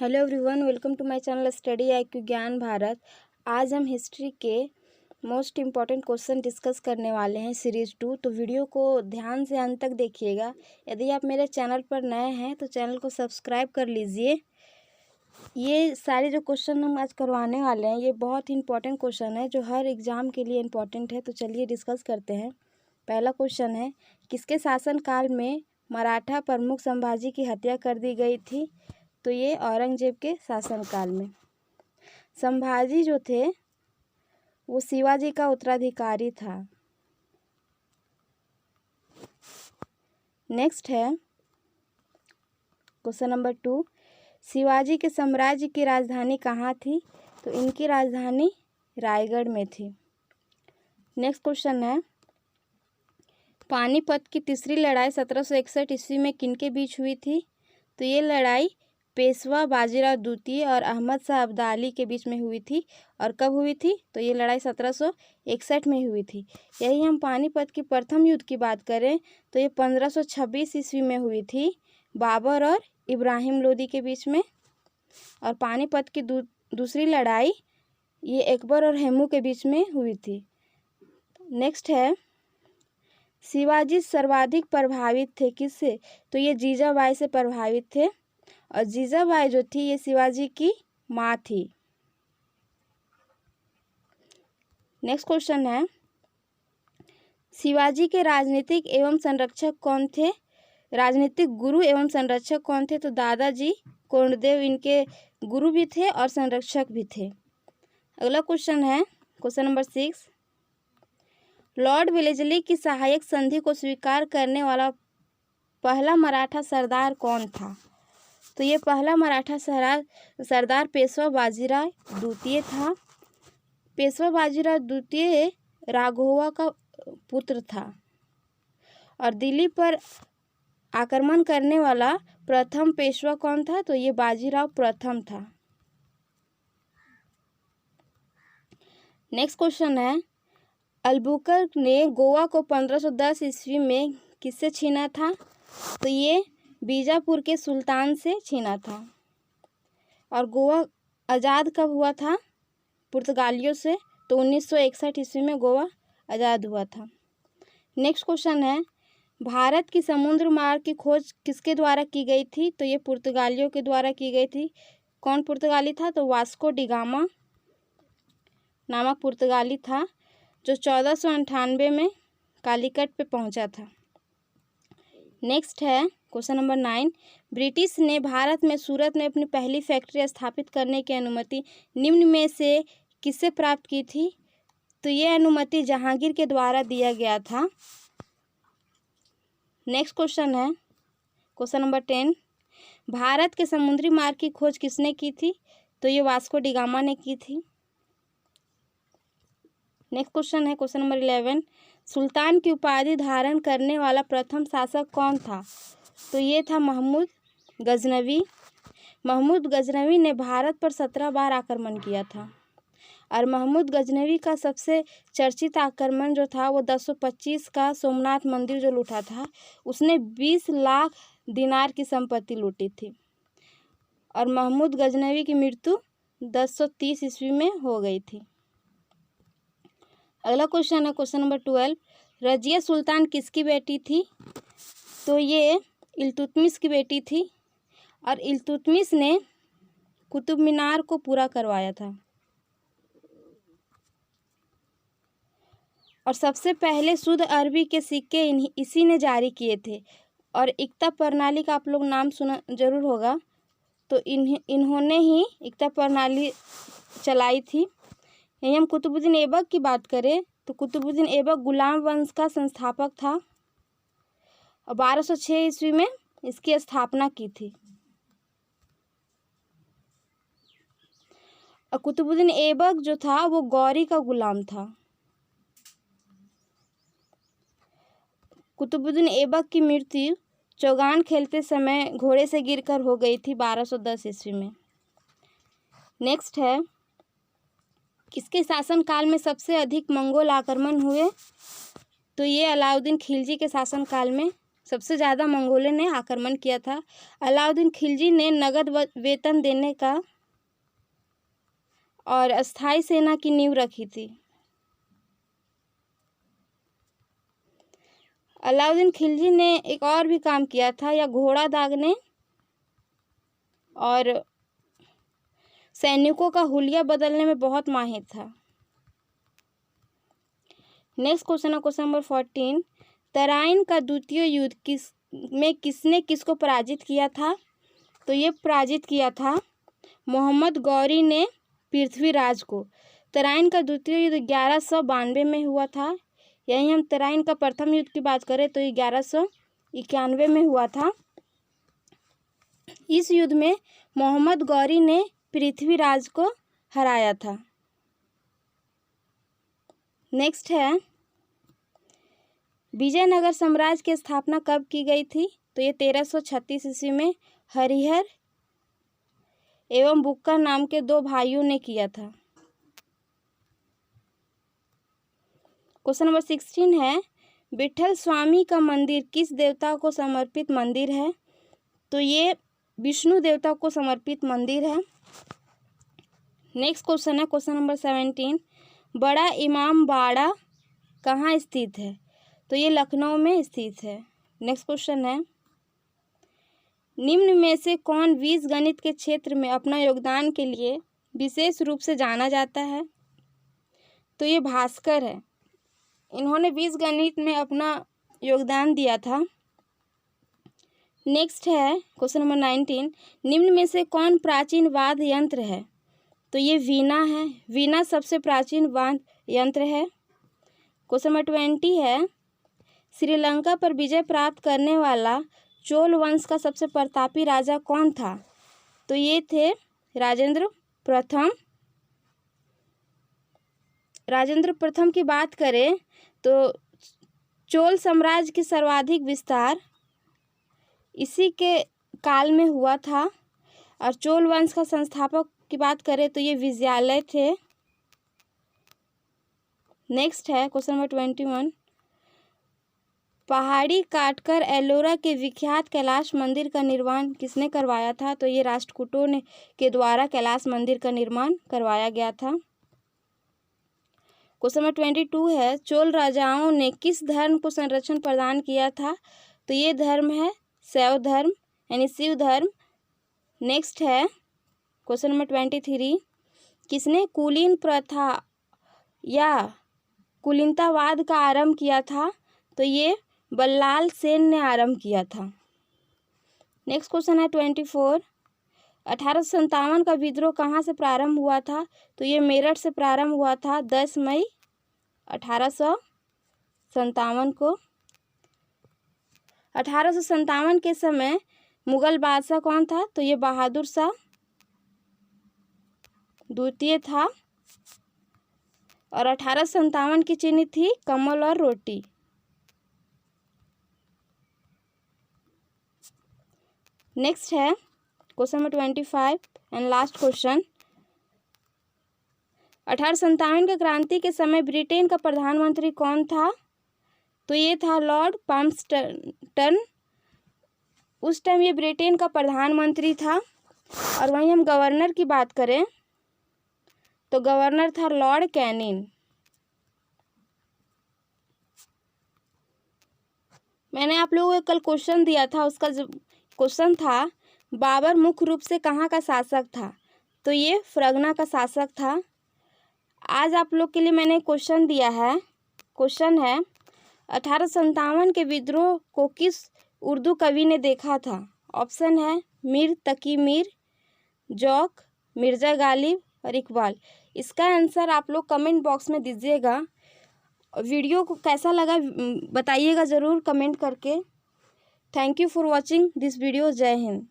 Hello everyone, welcome to my channel study IQ Gyan Bharat. आज हम history के मोस्ट इम्पॉर्टेंट क्वेश्चन डिस्कस करने वाले हैं सीरीज़ 2। तो वीडियो को ध्यान से अंत तक देखिएगा। यदि आप मेरे चैनल पर नए हैं तो चैनल को सब्सक्राइब कर लीजिए। ये सारे जो क्वेश्चन हम आज करवाने वाले हैं ये बहुत ही इंपॉर्टेंट क्वेश्चन है जो हर एग्ज़ाम के लिए इम्पॉर्टेंट है। तो चलिए डिस्कस करते हैं। पहला क्वेश्चन है, किसके शासनकाल में मराठा प्रमुख संभाजी की हत्या कर दी गई थी? तो ये औरंगजेब के शासनकाल में। संभाजी जो थे वो शिवाजी का उत्तराधिकारी था। नेक्स्ट है क्वेश्चन नंबर 2, शिवाजी के साम्राज्य की राजधानी कहाँ थी? तो इनकी राजधानी रायगढ़ में थी। नेक्स्ट क्वेश्चन है, पानीपत की तीसरी लड़ाई 1761 ईस्वी में किनके बीच हुई थी? तो ये लड़ाई पेशवा बाजीराव द्वितीय और अहमद शाह अब्दाली के बीच में हुई थी। और कब हुई थी? तो ये लड़ाई 1761 में हुई थी। यही हम पानीपत की प्रथम युद्ध की बात करें तो ये 1526 ईस्वी में हुई थी, बाबर और इब्राहिम लोदी के बीच में। और पानीपत की दूसरी लड़ाई ये अकबर और हेमू के बीच में हुई थी। नेक्स्ट है, शिवाजी सर्वाधिक प्रभावित थे किससे? तो ये जीजाबाई से प्रभावित थे। और जीजाबाई जो थी ये शिवाजी की माँ थी। नेक्स्ट क्वेश्चन है, शिवाजी के राजनीतिक एवं संरक्षक कौन थे? राजनीतिक गुरु एवं संरक्षक कौन थे? तो दादाजी कोंडदेव इनके गुरु भी थे और संरक्षक भी थे। अगला क्वेश्चन है क्वेश्चन नंबर 6, लॉर्ड वेलेस्ली की सहायक संधि को स्वीकार करने वाला पहला मराठा सरदार कौन था? तो ये पहला मराठा सरदार पेशवा बाजीराव द्वितीय था। पेशवा बाजीराव द्वितीय राघोवा का पुत्र था। और दिल्ली पर आक्रमण करने वाला प्रथम पेशवा कौन था? तो ये बाजीराव प्रथम था। नेक्स्ट क्वेश्चन है, अलबुकर्क ने गोवा को 1510 ईस्वी में किससे छीना था? तो ये बीजापुर के सुल्तान से छीना था। और गोवा आज़ाद कब हुआ था? पुर्तगालियों से। तो 1961 ईस्वी में गोवा आज़ाद हुआ था। नेक्स्ट क्वेश्चन है, भारत की समुद्र मार्ग की खोज किसके द्वारा की गई थी? तो ये पुर्तगालियों के द्वारा की गई थी। कौन पुर्तगाली था? तो वास्को डी गामा नामक पुर्तगाली था जो 1498 में कालीकट पे पहुंचा था। नेक्स्ट है क्वेश्चन नंबर 9, ब्रिटिश ने भारत में सूरत में अपनी पहली फैक्ट्री स्थापित करने की अनुमति निम्न में से किससे प्राप्त की थी? तो ये अनुमति जहांगीर के द्वारा दिया गया था। नेक्स्ट क्वेश्चन है क्वेश्चन नंबर 10, भारत के समुद्री मार्ग की खोज किसने की थी? तो ये वास्को डी गामा ने की थी। नेक्स्ट क्वेश्चन है क्वेश्चन नंबर 11, सुल्तान की उपाधि धारण करने वाला प्रथम शासक कौन था? तो ये था महमूद गजनवी। महमूद गजनवी ने भारत पर 17 बार आक्रमण किया था। और महमूद गजनवी का सबसे चर्चित आक्रमण जो था वो 1025 का सोमनाथ मंदिर जो लूटा था। उसने 20 लाख दिनार की संपत्ति लूटी थी। और महमूद गजनवी की मृत्यु 1030 ईस्वी में हो गई थी। अगला क्वेश्चन है क्वेश्चन नंबर 12, रजिया सुल्तान किसकी बेटी थी? तो ये इल्तुतमिश की बेटी थी। और इल्तुतमिश ने कुतुब मीनार को पूरा करवाया था। और सबसे पहले शुद्ध अरबी के सिक्के इसी ने जारी किए थे। और इक्ता प्रणाली का आप लोग नाम सुना जरूर होगा। तो इन्होंने ही इक्ता प्रणाली चलाई थी। यही हम कुतुबुद्दीन ऐबक की बात करें तो कुतुबुद्दीन ऐबक गुलाम वंश का संस्थापक था। और 1206 ईस्वी में इसकी स्थापना की थी। और कुतुबुद्दीन ऐबक जो था वो गौरी का गुलाम था। कुतुबुद्दीन ऐबक की मृत्यु चौगान खेलते समय घोड़े से गिरकर हो गई थी 1210 ईस्वी में। नेक्स्ट है, किसके शासनकाल में सबसे अधिक मंगोल आक्रमण हुए? तो ये अलाउद्दीन खिलजी के शासनकाल में सबसे ज़्यादा मंगोलों ने आक्रमण किया था। अलाउद्दीन खिलजी ने नगद वेतन देने का और अस्थायी सेना की नींव रखी थी। अलाउद्दीन खिलजी ने एक और भी काम किया था, या घोड़ा दागने और सैनिकों का हुलिया बदलने में बहुत माहिर था। नेक्स्ट क्वेश्चन है क्वेश्चन नंबर 14। तराइन का द्वितीय युद्ध किसने किसको पराजित किया था? तो ये पराजित किया था मोहम्मद गौरी ने पृथ्वीराज को। तराइन का द्वितीय युद्ध 1192 में हुआ था। यही हम तराइन का प्रथम युद्ध की बात करें तो ये 1191 में हुआ था। इस युद्ध में मोहम्मद गौरी ने पृथ्वीराज को हराया था। नेक्स्ट है विजयनगर साम्राज्य की स्थापना कब की गई थी? तो ये 1336 ईस्वी में हरिहर एवं बुक्कर नाम के दो भाइयों ने किया था। क्वेश्चन नंबर 16 है विठल स्वामी का मंदिर किस देवता को समर्पित मंदिर है? तो ये विष्णु देवता को समर्पित मंदिर है। नेक्स्ट क्वेश्चन है क्वेश्चन नंबर 17। बड़ा इमाम बाड़ा कहाँ स्थित है? तो ये लखनऊ में स्थित है। नेक्स्ट क्वेश्चन है निम्न में से कौन बीज गणित के क्षेत्र में अपना योगदान के लिए विशेष रूप से जाना जाता है? तो ये भास्कर है। इन्होंने बीज गणित में अपना योगदान दिया था। नेक्स्ट है क्वेश्चन नंबर 19। निम्न में से कौन प्राचीन वाद्य यंत्र है? तो ये वीणा है। वीणा सबसे प्राचीन वाद्य यंत्र है। क्वेश्चन नंबर 20 है श्रीलंका पर विजय प्राप्त करने वाला चोल वंश का सबसे प्रतापी राजा कौन था? तो ये थे राजेंद्र प्रथम। राजेंद्र प्रथम की बात करें तो चोल साम्राज्य की सर्वाधिक विस्तार इसी के काल में हुआ था। और चोल वंश का संस्थापक की बात करें तो ये विजयालय थे। नेक्स्ट है क्वेश्चन नंबर 21। पहाड़ी काटकर एलोरा के विख्यात कैलाश मंदिर का निर्माण किसने करवाया था? तो ये राष्ट्रकूटों ने के द्वारा कैलाश मंदिर का निर्माण करवाया गया था। क्वेश्चन नंबर 22 है चोल राजाओं ने किस धर्म को संरक्षण प्रदान किया था? तो ये धर्म है शैव धर्म यानी शिव धर्म। नेक्स्ट है क्वेश्चन नंबर 23। किसने कुलीन प्रथा या कुलीनतावाद का आरंभ किया था? तो ये बल्लाल सेन ने आरंभ किया था। नेक्स्ट क्वेश्चन है 24। 1857 का विद्रोह कहाँ से प्रारंभ हुआ था? तो ये मेरठ से प्रारंभ हुआ था 10 मई 1857 को। 1857 के समय मुगल बादशाह कौन था? तो ये बहादुर शाह द्वितीय था। और 1857 की चिन्ह थी कमल और रोटी। नेक्स्ट है question number 25 and last question. 1857 के क्रांति के समय ब्रिटेन का प्रधानमंत्री कौन था? तो ये था लॉर्ड पाल्मस्टन। उस टाइम ये ब्रिटेन का प्रधानमंत्री था। और वहीं हम गवर्नर की बात करें तो गवर्नर था लॉर्ड कैनिंग। मैंने आप लोगों को कल क्वेश्चन दिया था, उसका जो क्वेश्चन था बाबर मुख्य रूप से कहाँ का शासक था? तो ये फरगना का शासक था। आज आप लोग के लिए मैंने क्वेश्चन दिया है। क्वेश्चन है 1857 के विद्रोह को किस उर्दू कवि ने देखा था? ऑप्शन है मीर तकी मीर, जौक, मिर्ज़ा गालिब और इकबाल। इसका आंसर आप लोग कमेंट बॉक्स में दीजिएगा। वीडियो को कैसा लगा बताइएगा ज़रूर कमेंट करके। Thank you for watching this video. जय हिंद।